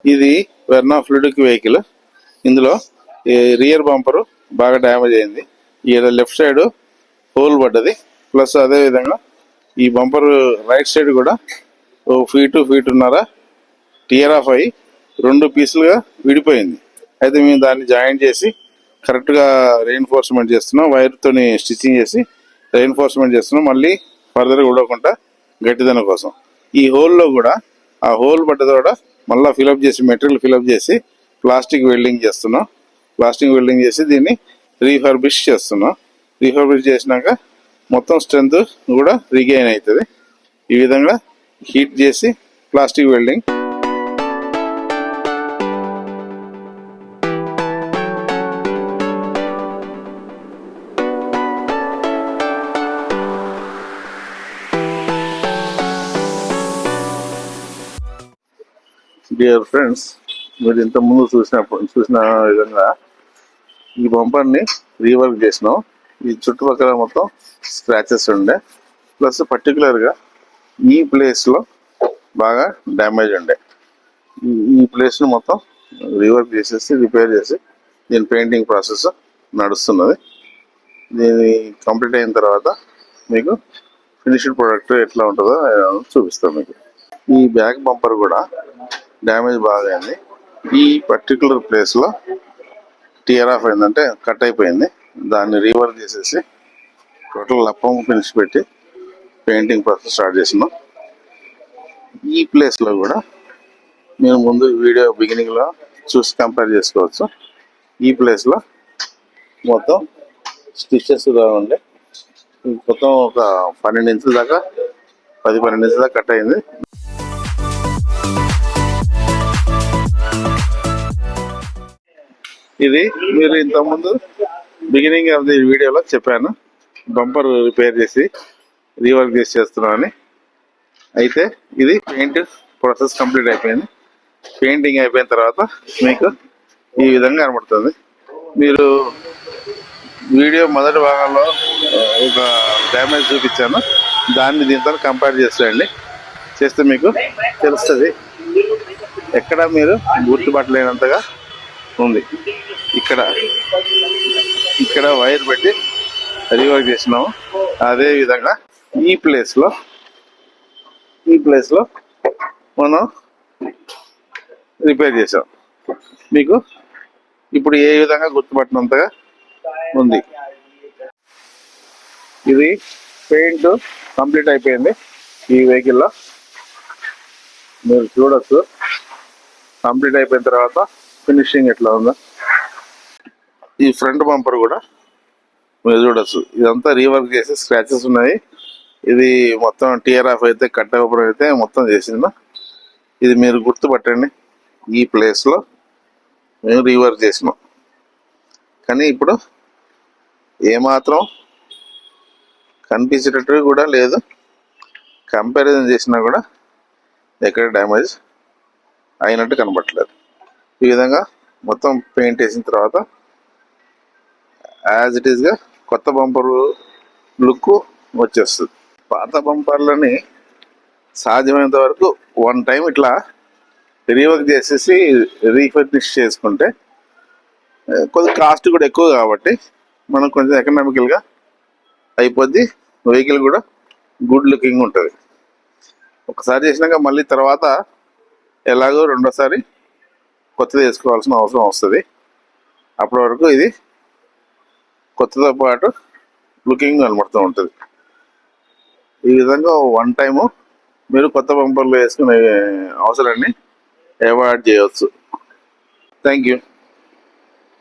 ఇది Verna fluid vehicle. ఇందులో rear bumper బాగా డ్యామేజ్ అయింది. ఈడ లెఫ్ట్ సైడ్ హోల్ పడ్డది. ప్లస్ అదే విధంగా ఈ బంపర్ రైట్ సైడ్ కూడా ఫీటున్నర టియర్ ఆఫ్ అయ్యి 2 పీసులుగా విడిపోయింది. అయితే మేము దాన్ని జాయింట్ చేసి కరెక్ట్గా రెయిన్ఫోర్స్మెంట్ చేస్తున్నాం. వైర్తో స్టిచ్చింగ్ చేసి రెయిన్ఫోర్స్మెంట్ చేస్తున్నాం. మళ్ళీ ఫర్దర్గా ఉడవకుండా గట్టిదనం కోసం. ఈ హోల్లో కూడా ఆ హోల్ పడ్డది కూడా మళ్ళీ ఫిలప్ చేసి మెటీరియల్ ఫిలప్ చేసి ప్లాస్టిక్ వెల్డింగ్ చేస్తున్నాం. ప్లాస్టిక్ వెల్డింగ్ చేసి దీన్ని రీఫర్బిష్ చేస్తున్నాం. రీఫర్బిష్ చేసినాక మొత్తం స్ట్రెంత్ కూడా రీగెయిన్ అవుతుంది. ఈ విధంగా హీట్ చేసి ప్లాస్టిక్ వెల్డింగ్. డియర్ ఫ్రెండ్స్, మీరు ఇంతకుముందు చూసిన విధంగా ఈ బంపర్ని రీవర్క్ చేసినాం. ఈ చుట్టుపక్కల మొత్తం స్క్రాచెస్ ఉండే, ప్లస్ పర్టికులర్గా ఈ ప్లేస్లో బాగా డ్యామేజ్ ఉండే. ఈ ప్లేస్ని మొత్తం రీవర్క్ చేసేసి రిపేర్ చేసి దీని పెయింటింగ్ ప్రాసెస్ నడుస్తున్నది. దీని కంప్లీట్ అయిన తర్వాత మీకు ఫినిష్డ్ ప్రోడక్ట్ ఎట్లా ఉంటుందో చూపిస్తాం మీకు. ఈ బ్యాక్ బంపర్ కూడా డ్యామేజ్ బాగా అయింది. ఈ పర్టికులర్ ప్లేస్లో టియర్ ఆఫ్ అయిందంటే కట్ అయిపోయింది. దాన్ని రీవర్క్ చేసేసి టోటల్ లప్పం ఫినిష్ పెట్టి పెయింటింగ్ ప్రాసెస్ స్టార్ట్ చేసినాం. ఈ ప్లేస్లో కూడా మీరు ముందు వీడియో బిగినింగ్లో చూసి కంపేర్ చేసుకోవచ్చు. ఈ ప్లేస్లో మొత్తం స్టిచెస్గా ఉండే మొత్తం ఒక 12 ఇంచుల దాకా 10-12 ఇంచుల దాకా కట్ అయింది. ఇది మీరు ఇంతకుముందు బిగినింగ్ ఆఫ్ ది వీడియోలో చెప్పాను, బంపర్ రిపేర్ చేసి రీవర్క్ చేసి చేస్తున్నామని. అయితే ఇది పెయింట్ ప్రాసెస్ కంప్లీట్ అయిపోయింది. పెయింటింగ్ అయిపోయిన తర్వాత మీకు ఈ విధంగా కనబడుతుంది. మీరు వీడియో మొదటి భాగంలో ఒక డ్యామేజ్ చూపించాను, దాన్ని దీంతో కంపేర్ చేసేయండి. చేస్తే మీకు తెలుస్తుంది. ఎక్కడ మీరు గుర్తుపట్టలేనంతగా ఉంది. ఇక్కడ వైర్ పెట్టి రీవర్క్ చేసినాము. అదే విధంగా ఈ ప్లేస్లో మనం రిపేర్ చేసాం. మీకు ఇప్పుడు ఏ విధంగా గుర్తుపట్టినంతగా ఉంది. ఇది పెయింట్ కంప్లీట్ అయిపోయింది. ఈ వెహికల్లో మీరు చూడొచ్చు. కంప్లీట్ అయిపోయిన తర్వాత ఫినిషింగ్ ఎట్లా ఉందో. ఈ ఫ్రంట్ బంపర్ కూడా మీరు చూడొచ్చు. ఇదంతా రీవర్క్ చేసి స్క్రాచెస్ ఉన్నాయి. ఇది మొత్తం టియర్ ఆఫ్ అయితే కట్ అవ్వడం అయితే మొత్తం చేసిందా. ఇది మీరు గుర్తుపట్టండి. ఈ ప్లేస్లో మేము రీవర్క్ చేసినాం. కానీ ఇప్పుడు ఏమాత్రం కనిపించేటట్టు కూడా లేదు. కంపారిజన్ చేసినా కూడా ఎక్కడ డ్యామేజ్ అయినట్టు కనబడట్లేదు. ఈ విధంగా మొత్తం పెయింట్ వేసిన తర్వాత యాజ్ ఇట్ ఈస్గా కొత్త బంపర్ లుక్ వచ్చేస్తుంది. పాత బంపర్లని సాధ్యమైనంత వరకు 1 టైం ఇట్లా రీవర్క్ చేసేసి రీఫర్నిష్ చేసుకుంటే కొద్దిగా కాస్ట్ కూడా ఎక్కువ కాబట్టి మనం కొంచెం ఎకనామికల్గా అయిపోద్ది. వెహికల్ కూడా గుడ్ లుకింగ్ ఉంటుంది. ఒకసారి చేసినాక మళ్ళీ తర్వాత ఎలాగో రెండోసారి కొత్తది వేసుకోవాల్సిన అవసరం వస్తుంది. అప్పటి వరకు ఇది కొత్తతో పాటు లుకింగ్ కనబడుతూ ఉంటుంది. ఈ విధంగా 1 టైము మీరు కొత్త బంపర్లు వేసుకునే అవసరాన్ని అవాయిడ్ చేయవచ్చు. Thank you.